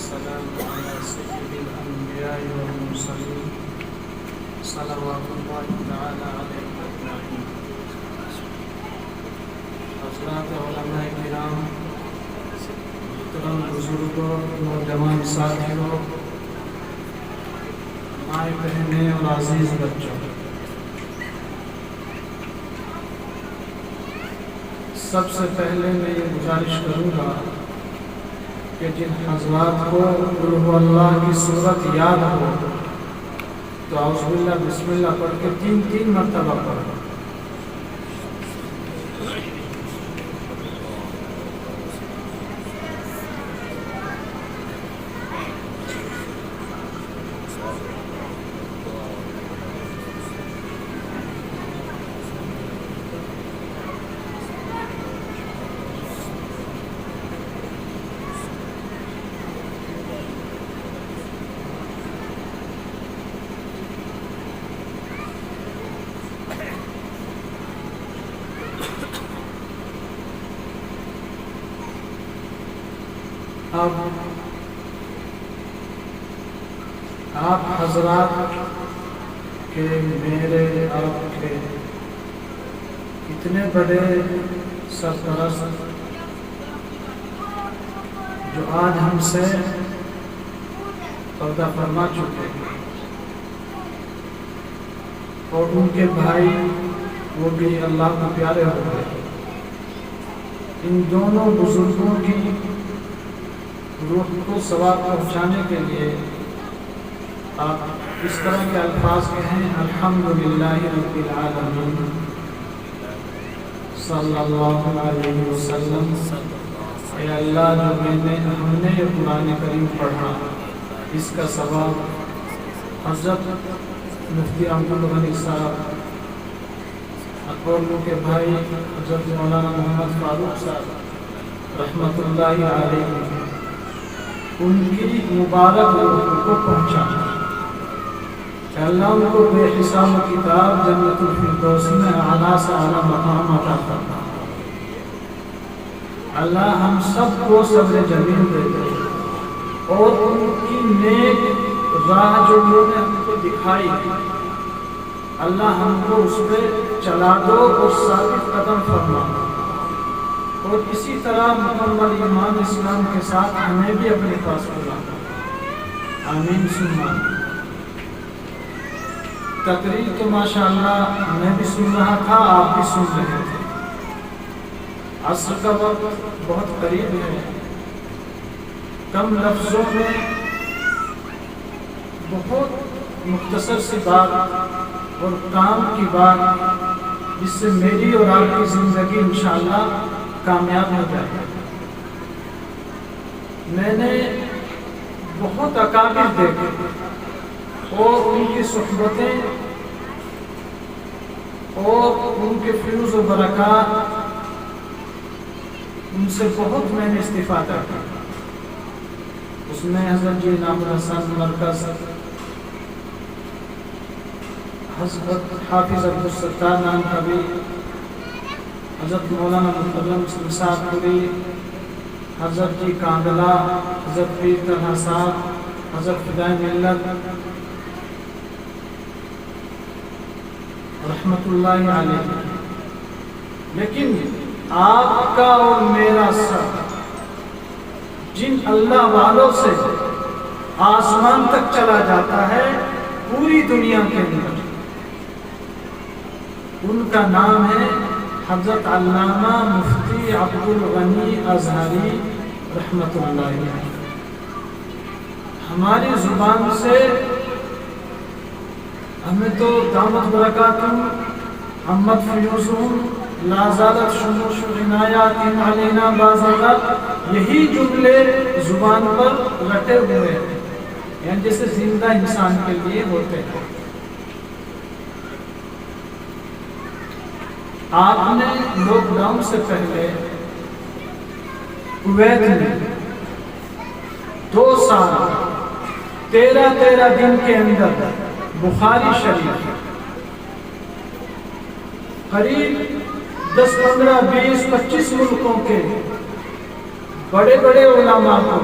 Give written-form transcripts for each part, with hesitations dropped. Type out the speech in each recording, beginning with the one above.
والسلام على سيد الأنبياء والمرسلين صلوات الله تعالى عليه أجمعين. حضرات علماء کرام، محترم بزرگوں، نوجوان ساتھیوں، مائیں بہنیں اور عزیز بچوں، سب سے پہلے میں یہ گزارش کروں گا کہ جن حضرات کو قل هو اللہ کی سورت یاد ہو تو اعوذ باللہ بسم اللہ پڑھ کے تین مرتبہ پڑھو۔ اب آپ حضرات کے، میرے، آپ کے اتنے بڑے سرپرست جو آج ہم سے پردہ فرما چکے ہیں، اور ان کے بھائی وہ بھی اللہ کو پیارے ہو گئے، ان دونوں بزرگوں کی روح کو ثواب پہنچانے کے لیے آپ اس طرح کے الفاظ کہیں: الحمدللہ رب العالمین صلی اللہ علیہ وسلم۔ اے اللہ، جو ہم نے یہ قرآن کریم پڑھا، اس کا ثواب حضرت مفتی عبدالغنی صاحب اور ان کے بھائی حضرت مولانا محمد فاروق صاحب رحمۃ اللہ علیہ ان کی مبارک روح کو پہنچانا۔ اللہ ان کو بے حساب کتاب جنت الفردوس میں اعلیٰ سے اعلیٰ مقام عطا فرما۔ اللہ ہم سب کو صبر جمیل دے دے، اور ان کی نیک راہ جو انہوں نے ہم کو دکھائی، اللہ ہم کو اس پہ چلا دو اور ثابت قدم فرما، اور اسی طرح مکمل ایمان اسلام کے ساتھ ہمیں بھی اپنے پاس بلا۔ آمین ثم آمین۔ تقریر تو ماشاءاللہ میں بھی سن رہا تھا، آپ بھی سن رہے تھے۔ عصر کا وقت بہت قریب ہے، کم لفظوں میں بہت مختصر سی بات اور کام کی بات، جس سے میری اور آپ کی زندگی انشاءاللہ کامیاب ہو جائے۔ میں نے بہت اکابر دیکھے اور ان کی صحبتیں اور ان کے فیوز و برکات، ان سے بہت میں نے استفادہ کیا۔ اس میں حضرت جی نام الحسن مرکز، حضرت حافظ عبدالستار نام کبھی، حضرت مولانا مکرم صاحب پوری، حضرت جی کاندلہ، حضرت پیر طلحہ صاحب، حضرت فدائے ملت رحمت اللہ علیہ۔ لیکن آپ کا اور میرا سب جن اللہ والوں سے آسمان تک چلا جاتا ہے پوری دنیا کے اندر، ان کا نام ہے حضرت علامہ مفتی عبدالغنی ازہری رحمت اللہ علیہ۔ ہماری زبان سے ہمیں تو دامت برکاتہم عمت فیوزہم لا زالت شموش عنایاتہم علینا بازغت، یہی جملے زبان پر رٹے ہوئے ہیں، یعنی جیسے زندہ انسان کے لیے ہوتے ہیں۔ آپ نے لاک ڈاؤن سے پہلے کویت میں 2 سال 13 دن کے اندر بخاری شریف قریب 10, 15, 20, 25 ملکوں کے بڑے بڑے علماء کو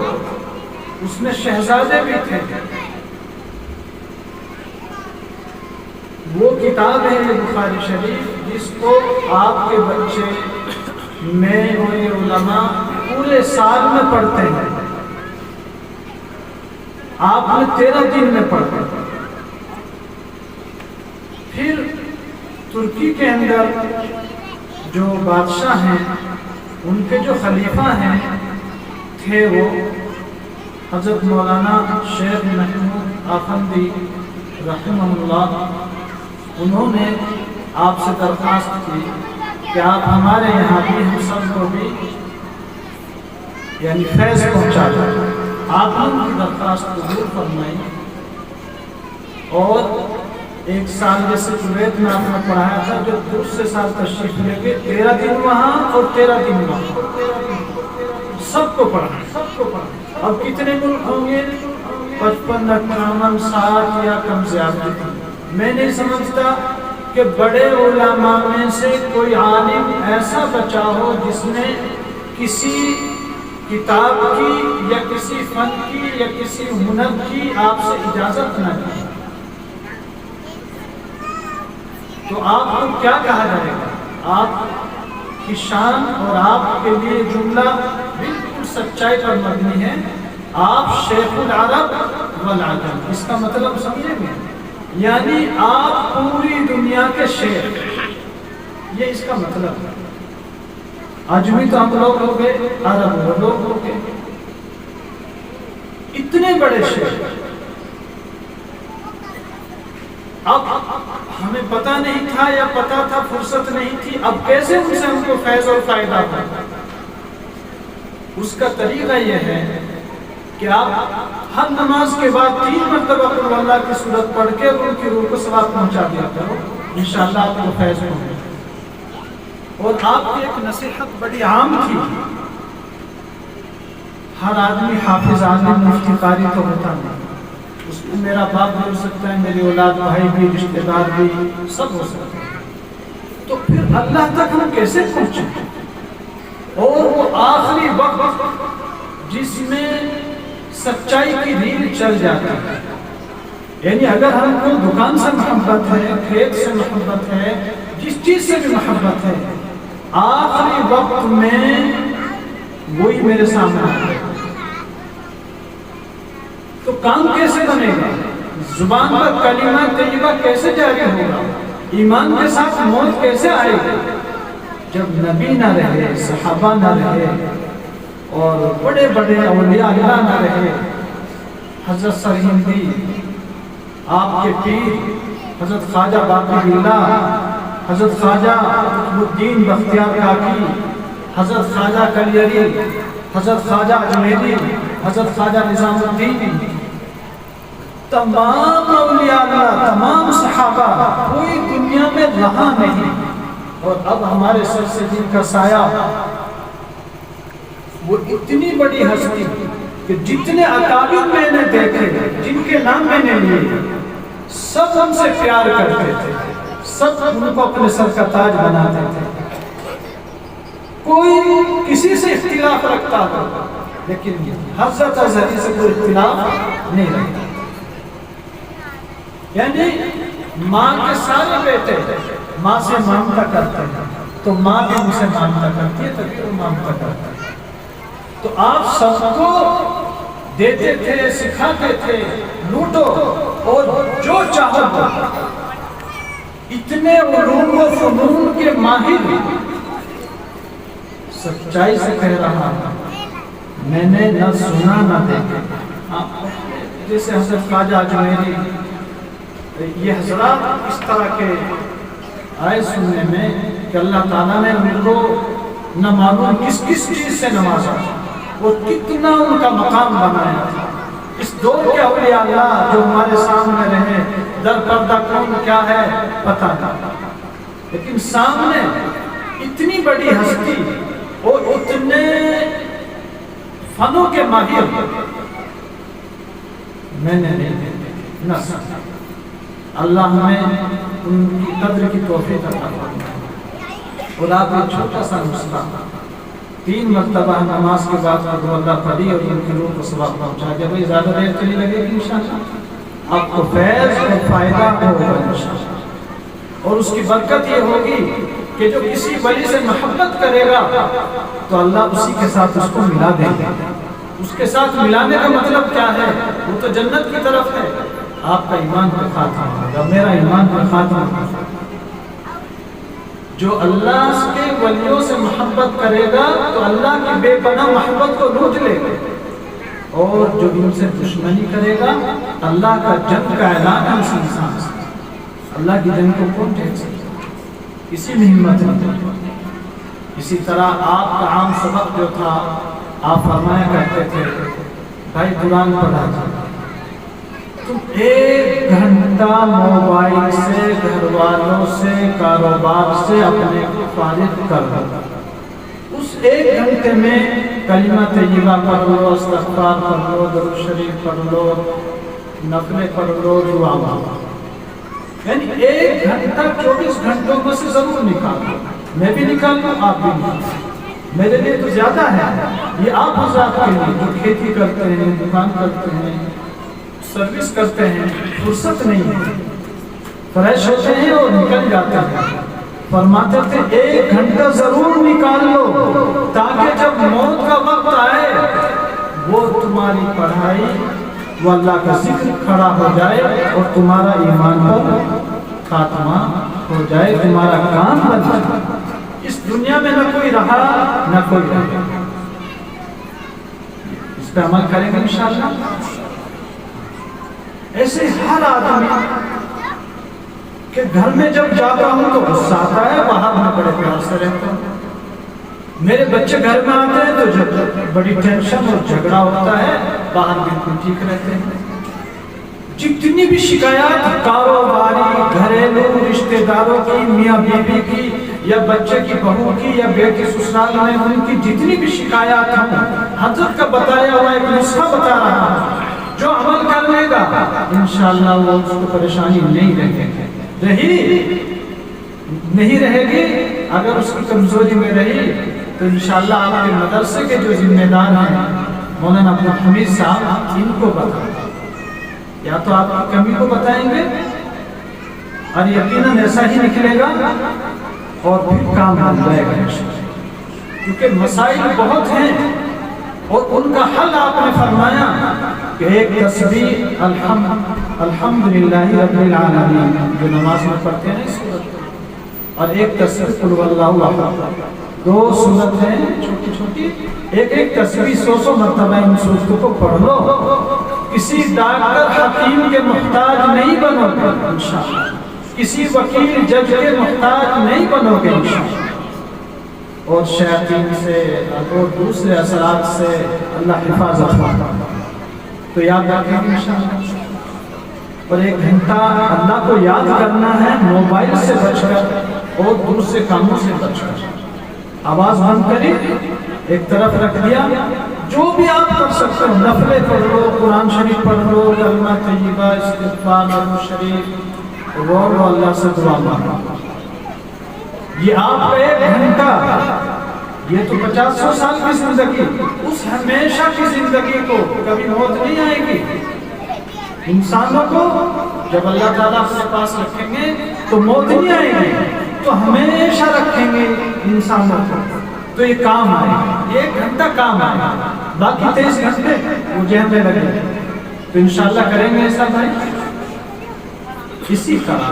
اس میں شہزادے بھی تھے. وہ کتاب ہے بخاری شریف جس کو آپ کے بچے میں اور یہ علماء پورے سال میں پڑھتے ہیں. آپ نے 13 دن میں پڑھا. پھر ترکی کے اندر جو بادشاہ ہیں ان کے جو خلیفہ ہیں تھے وہ حضرت مولانا شیخ محمود آخندی رحمہ اللہ. انہوں نے آپ سے درخواست کی کہ آپ ہمارے یہاں بھی ہم سب کو بھی یعنی فیض پہنچا دیں. آپ نے ان کی درخواست قبول فرمائی اور 1 سال جیسے کویت میں آپ نے پڑھایا تھا جو دوسرے سال تشریف لے کے 13 دن وہاں اور 13 دن وہاں سب کو پڑھا. اب کتنے ملک ہوں گے؟ 55 51 60 یا کم زیادہ. میں نہیں سمجھتا کہ بڑے علماء میں سے کوئی عالم ایسا بچا ہو جس نے کسی کتاب کی یا کسی فن کی یا کسی ہنر کی آپ سے اجازت نہ کی. تو آپ کو کیا کہا جائے گا؟ آپ کی شان اور آپ کے لیے جملہ بالکل سچائی پر مبنی ہے. آپ شیخ العرب والعجم. اس کا مطلب سمجھیں گے؟ یعنی آپ پوری دنیا کے شیخ. یہ اس کا مطلب ہے. عجمی تو ہم لوگ ہو گئے، عرب وہ لوگ ہو گئے. اتنے بڑے شیخ. اب ہمیں پتہ نہیں تھا یا پتہ تھا فرصت نہیں تھی، اب کیسے ان سے ہم کو فیض اور فائدہ ہو؟ اس کا طریقہ یہ ہے کہ آپ ہر نماز کے بعد 3 مرتبہ قل اللہ کی سورت پڑھ کے ان کی روح کو ثواب پہنچا دیا کرو. انشاءاللہ آپ کو فیض ہوگا. اور آپ کی ایک نصیحت بڑی عام تھی. ہر آدمی حافظ عالم مفتی قاری تو ہوتا نہیں. اس میں میرا باپ بھی ہو سکتا ہے، میری اولاد بھائی بھی، رشتہ دار بھی، سب ہو سکتے ہیں. تو پھر اللہ تک ہم کیسے پہنچیں؟ اور وہ آخری وقت جس میں سچائی کی ریل چل جاتی ہے. یعنی اگر ہم کو دکان سے محبت ہے، کھیت سے محبت ہے، جس چیز سے بھی محبت ہے، آخری وقت میں وہی میرے سامنے ہے تو کام کیسے بنے گا؟ زبان پر کلمہ طیبہ کیسے جاری ہوگا؟ ایمان کے ساتھ موت کیسے آئے گی؟ جب نبی نہ رہے، صحابہ نہ رہے اور بڑے بڑے اولیاء اللہ نہ رہے. حضرت سرہندی، آپ کے پیر حضرت خواجہ باقر اللہ، حضرت خواجہ قطب الدین بختیار کاکی، حضرت خواجہ کلیری، حضرت خواجہ اجمیری، حضرت خواجہ نظام الدین، تمام اولیاء اللہ، تمام صحابہ، کوئی دنیا میں رہا نہیں. اور اب ہمارے سر سے جن کا سایہ، وہ اتنی بڑی ہستی کہ جتنے اکابر میں نے دیکھے، جن کے نام میں نے لیے، سب ہم سے پیار کرتے تھے، سب ان کو اپنے سر کا تاج بناتے تھے. کوئی کسی سے اختلاف رکھتا تھا لیکن حضرت ازہری سے کوئی اختلاف نہیں رکھتا. یعنی ماں کے سارے بیٹے ماں سے مامتا کرتے ہیں تو ماں بھی ان سے مامتا کرتی ہے تبھی وہ مامتا کرتا ہے. تو آپ سب کو دیتے تھے، سکھاتے تھے، لوٹو اور جو چاہو کرو. اتنے علوم و فنون کے ماہر، سچائی سے کہہ رہا میں نے نہ سنا نہ دیکھا. جیسے حضرت خواجہ اجمیری، یہ حضرات اس طرح کے آئے سننے میں کہ اللہ تعالیٰ نے ان کو نہ معلوم کس کس چیز سے نوازا اور کتنا ان کا مقام بنایا. اس دور کے اولیاء اللہ جو ہمارے سامنے رہے، در پردہ کون کیا ہے پتہ نہیں، لیکن سامنے اتنی بڑی ہستی اور اتنے فنوں کے ماہر میں نے نہیں نہ سنا. اللہ ہمیں ان کی قدر کی توفیق عطا فرمائے. اور آپ ایک چھوٹا سا نسخہ 3 مرتبہ نماز کے بعد قل اللہ پڑھی اور ان کی روح کو ثواب پہنچا دیا. بھائی زیادہ دیر چلی لگے گی انشاءاللہ. آپ کو فیض اور فائدہ ہوگا انشاءاللہ. اور اس کی برکت یہ ہوگی کہ جو کسی ولی سے محبت کرے گا تو اللہ اسی کے ساتھ اس کو ملا دے گا. اس کے ساتھ ملانے کا مطلب کیا ہے؟ وہ تو جنت کی طرف ہے. آپ کا ایمان پر خاتمہ ہوگا, میرا ایمان پر خاتمہ ہوگا. جو اللہ کے ولیوں سے محبت کرے گا تو اللہ کی بے پناہ محبت کو لوٹ لے گا, اور جو ان سے دشمنی کرے گا اللہ کا جنگ کا اعلان ہے اس انسان سے. اللہ کی جنگ کو کون ٹھیک سکتا ہے؟ اسی میں ہمت نہیں. اسی طرح آپ کا عام سبق جو تھا, آپ فرمایا کرتے تھے بھائی قرآن پڑھا جائے, تم 1 گھنٹہ موبائل سے, گھر والوں سے, کاروبار سے اپنے کو فارغ کر دو. اس 1 گھنٹے میں کلمہ طیبہ پڑھ لو, استغفار پڑھ لو, درود شریف پڑھ لو, نفلیں پڑھ لو, دعا مانگو. یعنی 1 گھنٹہ 24 گھنٹوں میں سے ضرور نکالو. میں بھی نکالوں, آپ بھی نکالو. میرے لیے تو زیادہ ہے, یہ آپ حضرات کے لیے جو کھیتی کرتے ہیں, دکان کرتے ہیں, سروس کرتے ہیں, فرصت نہیں ہے, فریش ہوتے ہیں اور نکل جاتے ہیں. فرماتے تھے 1 گھنٹہ ضرور نکال لو تاکہ جب موت کا وقت آئے وہ تمہاری پڑھائی, وہ اللہ کا ذکر کھڑا ہو جائے اور تمہارا ایمان پر خاتمہ ہو جائے, تمہارا کام بن جائے. اس دنیا میں نہ کوئی رہا نہ کوئی رہا. اس پہ عمل کریں گے انشاءاللہ. ایسے ہر آدمی کہ گھر میں جب جاتا ہوں تو غصہ آتا ہے, باہر میں بڑے پیار سے رہتا ہوں. میرے بچے گھر میں آتے ہیں تو جب بڑی ٹینشن اور جھگڑا ہوتا ہے, باہر بالکل ٹھیک رہتے ہیں. جتنی بھی شکایات کاروباری, گھریلو, رشتہ داروں کی, میاں بیوی کی, یا بچے کی بہو کی, یا بیٹی سسرال میں, ان کی جتنی بھی شکایات ہوں, حضرت کا بتایا ہوا ایک نسخہ بتا رہا ہوں. جو عمل کر لے گا انشاءاللہ وہ اس کو پریشانی نہیں رہے گی. اگر اس کی کمزوری میں رہی تو انشاءاللہ آپ کے مدرسے کے جو ذمہ دار ہیں مولانا عبدالحمید صاحب, ان کو بتائیں. یا تو آپ کی کمی کو بتائیں گے اور یقیناً ایسا ہی نکلے گا اور پھر کام بن جائے گا, کیونکہ مسائل بہت ہیں اور ان کا حل آپ نے فرمایا کہ ایک تسبیح الحمدللہ رب العالمین جو نماز میں پڑھتے ہیں اس سورت, اور ایک تسبیح قل واللہ احد. 2 سورت ہیں چھوٹی چھوٹی, ایک تسبیح 100 مرتبہ ان سورتوں کو پڑھ لو. کسی ڈاکٹر حکیم کے محتاج نہیں بنو گے انشاءاللہ, کسی وکیل جج کے محتاج نہیں بنو گے انشاءاللہ, اور شیاطین سے اور دوسرے اثرات سے اللہ حفاظت فرمائے. تو یاد رکھیں گے انشاءاللہ. اور 1 گھنٹہ اللہ کو یاد کرنا ہے, موبائل سے بچ کر اور دوسرے کاموں سے بچ کر. آواز بند کری, ایک طرف رکھ دیا, جو بھی آپ کر سکتے ہو, نفلیں پڑھ لو, قرآن شریف پڑھ لو, کلمہ طیبہ, استغفار, درود شریف, رو اللہ سے دعا مانگو. یہ آپ کا 1 گھنٹہ, یہ تو 50-100 سال کی زندگی, اس ہمیشہ کی زندگی کو کبھی موت نہیں آئے گی. انسانوں کو جب اللہ تعالیٰ اپنے پاس رکھیں گے تو موت نہیں آئے گی, تو ہمیشہ رکھیں گے انسانوں کو, تو یہ کام آئے گا. 1 گھنٹہ کام آئے گا, باقی 23 گھنٹے وہ جہن میں لگے. تو انشاءاللہ کریں گے ایسا بھائی. اسی طرح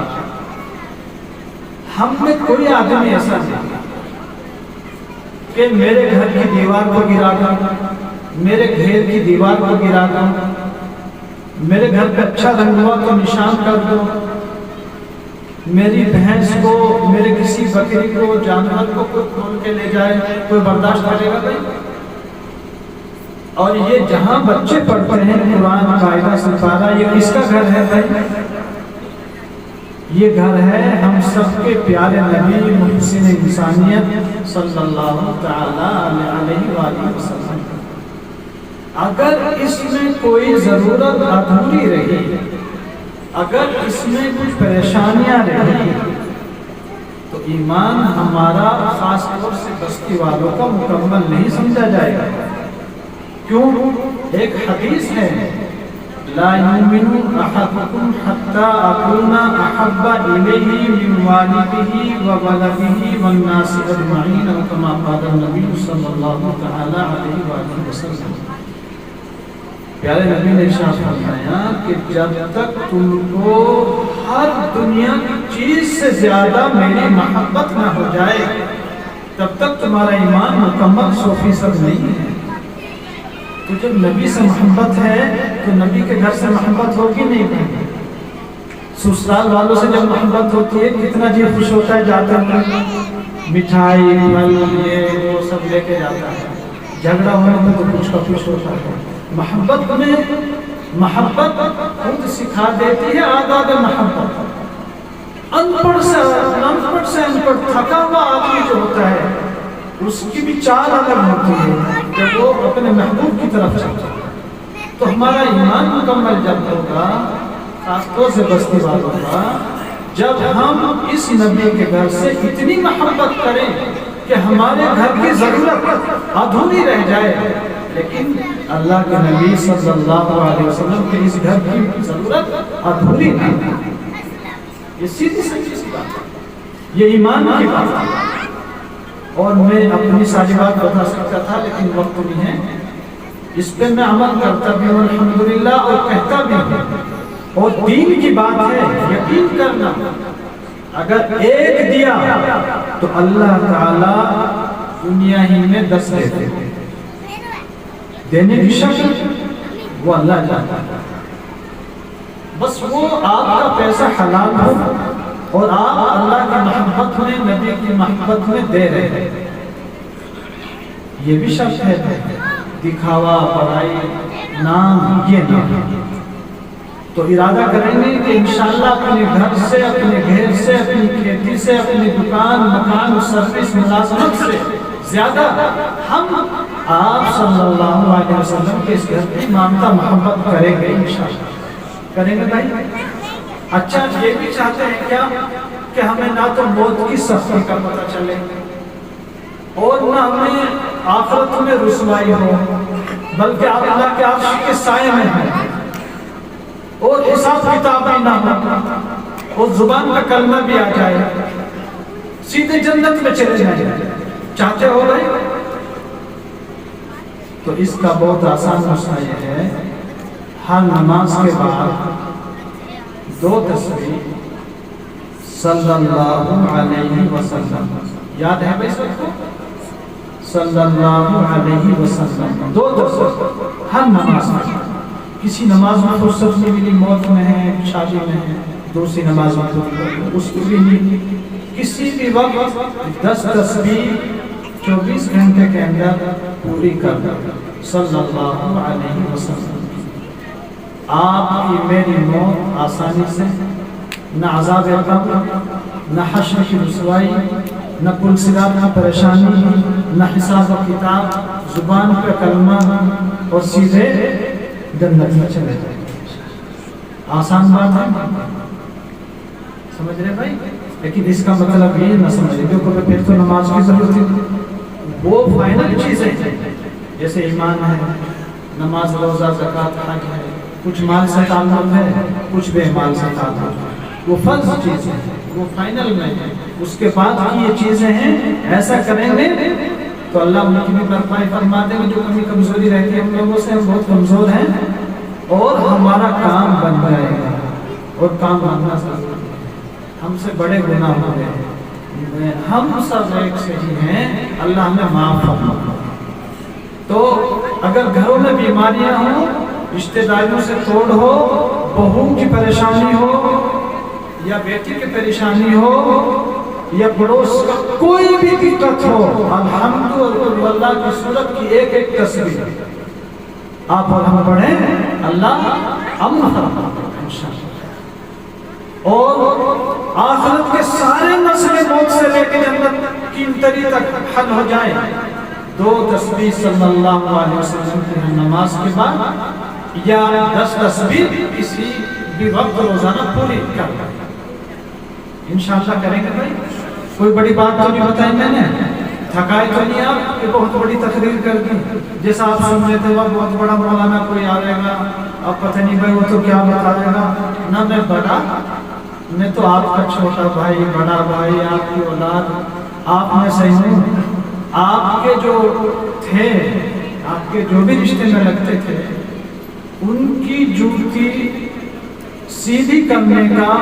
ہم میں کوئی آدمی ایسا نہیں کہ میرے گھر کی دیوار کو گرا دوں, میرے گھر کی دیوار کو گرا دوں, میرے گھر پہ اچھا رنگ ہوا تو نشان کر دو, میری بھینس کو, میرے کسی بکری کو, جانور کو کوئی کھول کے لے جائے, کوئی برداشت کرے گا بھائی؟ اور یہ جہاں بچے پڑھتے ہیں قرآن قاعدہ سپارہ, یہ کس کا گھر ہے بھائی؟ یہ گھر ہے ہم سب کے پیارے نبی محسن انسانیت صلی اللہ تعالی علیہ وآلہ وسلم. اگر اس میں کوئی ضرورت ادھوری رہی, اگر اس میں کچھ پریشانیاں رہی, تو ایمان ہمارا خاص طور سے بستی والوں کا مکمل نہیں سمجھا جائے گا. کیوں؟ ایک حدیث ہے لا یؤمن احدکم حتی اکون احب الیہ من والدہ وولدہ والناس اجمعین او کما قال النبی صلی اللہ تعالی علیہ وآلہ وسلم. پیارے نبی نے ارشاد فرمایا کہ جب تک تم کو ہر دنیا کی چیز سے زیادہ میری محبت نہ ہو جائے تب تک تمہارا ایمان مکمل 100% نہیں ہے. تو جب نبی سے محبت ہے تو نبی کے گھر سے محبت ہوگی نہیں. سسرال والوں سے جب محبت ہوتی ہے کتنا جی خوش ہوتا ہے, جاتا ہے مٹھائی پھل یہ وہ سب لے کے جاتا ہے. جھگڑا ہونے میں تو کچھ کا کچھ ہوتا ہے. محبت میں محبت خود سکھا دیتی ہے آداب محبت. ان پڑھ سے ان پڑھ تھکا ہوا آدمی جو ہوتا ہے اس کی بھی چال الگ ہوتی ہے جب وہ اپنے محبوب کی طرف چلتا ہے. تو ہمارا ایمان مکمل جب ہوگا خاص طور سے بستی والوں کا, جب ہم اس نبی کے گھر سے اتنی محبت کریں کہ ہمارے گھر کی ضرورت ادھوری رہ جائے لیکن اللہ کے نبی صلی اللہ علیہ وسلم کے اس گھر کی ضرورت ادھوری نہیں. یہ سیدھی سچی سی بات ہے, یہ ایمان کی بات ہے. اور میں اپنی ساری بات بتا سکتا تھا لیکن وقت نہیں ہے. اس پہ میں عمل کرتا بھی ہوں الحمدللہ اور کہتا بھی ہوں. اور دین کی بات ہے یقین کرنا, اگر ایک دیا تو اللہ تعالی دنیا ہی میں 10 دیتے ہیں. دینے کی شکل وہ اللہ جانتا ہے. بس وہ آپ کا پیسہ حلال ہو اور آپ اللہ کی محبت میں نبی کی محبت میں دے رہے ہیں. یہ بھی شرط ہے. دکھاوا پڑھائی نام یہ نام تو ارادہ کریں گے کہ انشاءاللہ اپنے گھر سے اپنے گھر سے اپنی کھیتی سے اپنی دکان مکان سروس ملازمت سے زیادہ ہم آپ صلی اللہ علیہ وسلم کے اس گھر کی مانتا محبت کریں گے انشاءاللہ. کریں گے بھائی؟ اچھا یہ بھی چاہتے ہیں کیا کہ ہمیں نہ تو موت کی سختی کا پتہ چلے اور نہ ہمیں آخرت میں رسوائی ہو بلکہ آپ اللہ کے عرش کے سائے میں ہیں اور حساب کتاب بھی نہ ہو اور زبان کا کلمہ بھی آ جائے سیدھے جنت میں چلے جائیں. چاہتے ہو بھائی؟ تو اس کا بہت آسان مسئلہ یہ ہے ہر نماز کے بعد 2 تصویر صلی اللہ علیہ وسلم یاد ہے بھائی سب کو؟ صلی اللہ علیہ وسلم 2 تصویر ہر نماز میں. کسی نماز میں فرصت نہیں ملی, موت میں ہے, شادی میں ہے, دوسری نماز میں اس کو بھی نہیں. کسی بھی وقت 10 تصویر 24 گھنٹے کے اندر پوری کر صلی اللہ علیہ وسلم. آپ کی میری موت آسانی سے, نہ عذاب قبر, نہ حشر کی رسوائی, نہ پل صراط کی پریشانی, نہ حساب و کتاب, زبان پہ کلمہ اور سیدھے جنت میں چلے جائیں. آسان بات ہے, سمجھ رہے بھائی؟ لیکن اس کا مطلب یہ نہ سمجھے کہ پھر تو نماز کی ضرورت ہے. وہ فائنل چیزیں جیسے ایمان ہے, نماز روزہ زکوٰۃ حج ہے, کچھ مال سے تعلق ہے, کچھ بے مال سے تعلق ہے. وہ فرض چیزیں ہیں, وہ فائنل میں ہے. اس کے بعد کی یہ چیزیں ہیں, ایسا کریں گے تو اللہ ان کی بھی بھرپائی فرما دیں گے. جو کمی کمزوری رہتی ہے ہم لوگوں سے, ہم بہت کمزور ہیں اور ہمارا کام بن جائے گا. اور کام بننا ضروری ہے. ہم سے بڑے گناہ ہو گئے, ہم سب ایک سے ہی ہیں, اللہ ہمیں معاف فرما. تو اگر گھروں میں بیماریاں ہوں, رشتہ داریوں سے توڑ ہو, بہو کی پریشانی ہو یا بیٹی کی پریشانی ہو یا پڑوس کا کوئی بھی دقت ہو, الحمدللہ کی صورت کی ایک ایک تصویر آپ اور ہم پڑھیں, اللہ امن فرما انشاءاللہ. اور آخرت کے سارے مسئلے موت سے لے کے جنت کی انتری تک حل ہو جائیں. 2 تصویر صلی اللہ علیہ وسلم کی نماز کے بعد یا 10 تصویر کسی بھی وقت روزانہ پوری کر انشاءاللہ کریں گے بھائی. کوئی بڑی بات تو نہیں بتائی میں نے، تھکائے تو نہیں آپ کہ بہت بڑی تقریر کر دی؟ جیسا آپ سن رہے تھے وہ بہت بڑا مولانا کوئی آ رہے گا، اب پتہ نہیں بھائی وہ تو کیا بتائے گا. نہ میں بڑا، میں تو آپ کا چھوٹا بھائی، بڑا بھائی، آپ کی اولاد، آپ میں سے ہوں. آپ کے جو تھے، آپ کے جو بھی رشتے میں لگتے تھے، ان کی جوتی سیدھی کرنے کا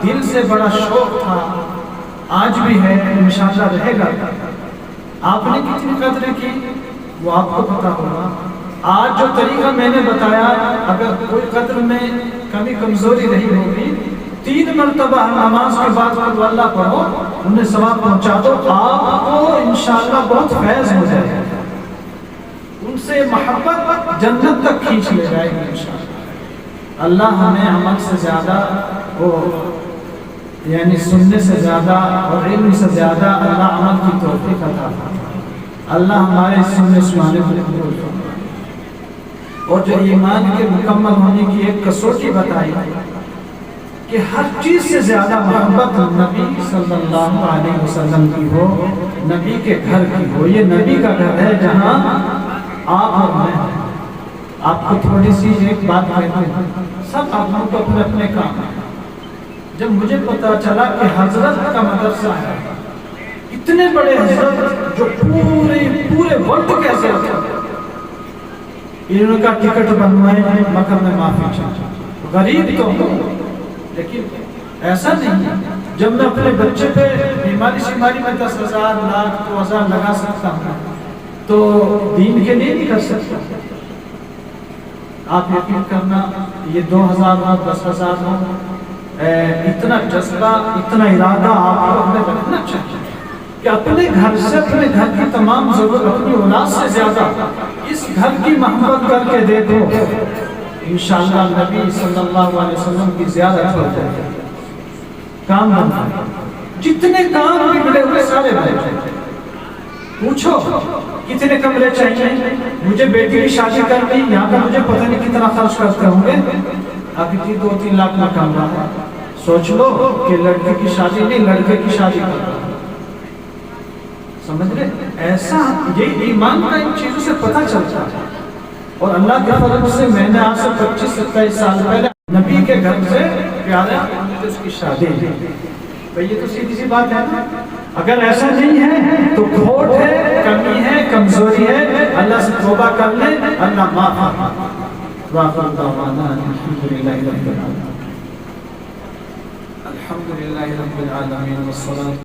دل سے بڑا شوق تھا، آج بھی ہے، انشاءاللہ رہے گا. آپ نے کتنی قدر کی وہ آپ کو پتا ہوگا. آج جو طریقہ میں نے بتایا، اگر کوئی قدر میں کمی کمزوری رہی ہوگی، 3 مرتبہ نماز کے بعد قل اللہ پڑھو، انہیں ثواب پہنچا دو، آپ کو انشاءاللہ بہت فیض ہو جائے گا. ان سے محبت جنت تک کھینچ لے جائے گی انشاءاللہ. اللہ ہمیں عمل سے زیادہ یعنی سننے سے زیادہ اور علم سے زیادہ اللہ عمل کی توفیق عطا فرمائے. اللہ ہمارے سننے سنانے کو قبول فرمائے. اور جو ایمان کے مکمل ہونے کی ایک کسوٹی بتائی کہ ہر چیز سے زیادہ محبت نبی صلی اللہ علیہ وسلم کی ہو، نبی کے گھر کی ہو. یہ نبی کا گھر ہے جہاں آپ اور میں ہیں. آپ کو تھوڑی سی ایک بات کہتے ہیں، سب آپ کو اپنے اپنے کام ہیں. جب مجھے پتا چلا کہ حضرت کا مدرسہ ہے، اتنے بڑے حضرت جو پورے ورلڈ کے حضرت ہیں، ان کا ٹکٹ بنوائے مگر میں معافی چاہتا ہوں. غریب تو ہوں لیکن ایسا نہیں. جب میں اپنے بچے پہ بیماری میں 10,000 لاکھ 2,000 لگا سکتا ہوں تو دین کے لیے نہیں کر سکتا. آپ یقین کرنا، یہ 2,000 ہو 10,000 ہو، اتنا جذبہ اتنا ارادہ آپ کو اپنے رکھنا چاہیے کہ اپنے گھر سے، اپنے گھر کی تمام ضرورت اپنی اولاد سے زیادہ اس گھر کی محبت کر کے دے دو، انشاءاللہ نبی صلی اللہ علیہ وسلم کی زیارت ہو جائے گی. کام بنتا ہے، جتنے کام بگڑے ہوئے سارے بن جائیں. پوچھو کتنے کمرے چاہیے، مجھے بیٹی کی شادی کرنی، یہاں پر مجھے پتہ نہیں کتنا خرچ کرتے ہوں گے. ابھی کی 2-3 لاکھ میں کمرہ ہے. سوچ لو کہ لڑکی کی شادی نہیں، لڑکے کی شادی کرنا. سمجھ رہے؟ ایسا یہ ایمان کا ان چیزوں سے پتہ چلتا ہے. اور اللہ کے فضل سے میں نے آج سے 25-27 سال پہلے نبی کے گھر سے پیارا اس کی شادی کی. یہ تو سیدھی سی بات ہے. اگر ایسا نہیں ہے تو کھوٹ ہے، کمی ہے، کمزوری ہے، اللہ سے توبہ کر لیں، اللہ معاف. وآخر دعوانا الحمدللہ رب العالمین. الحمدللہ رب العالمین والصلاة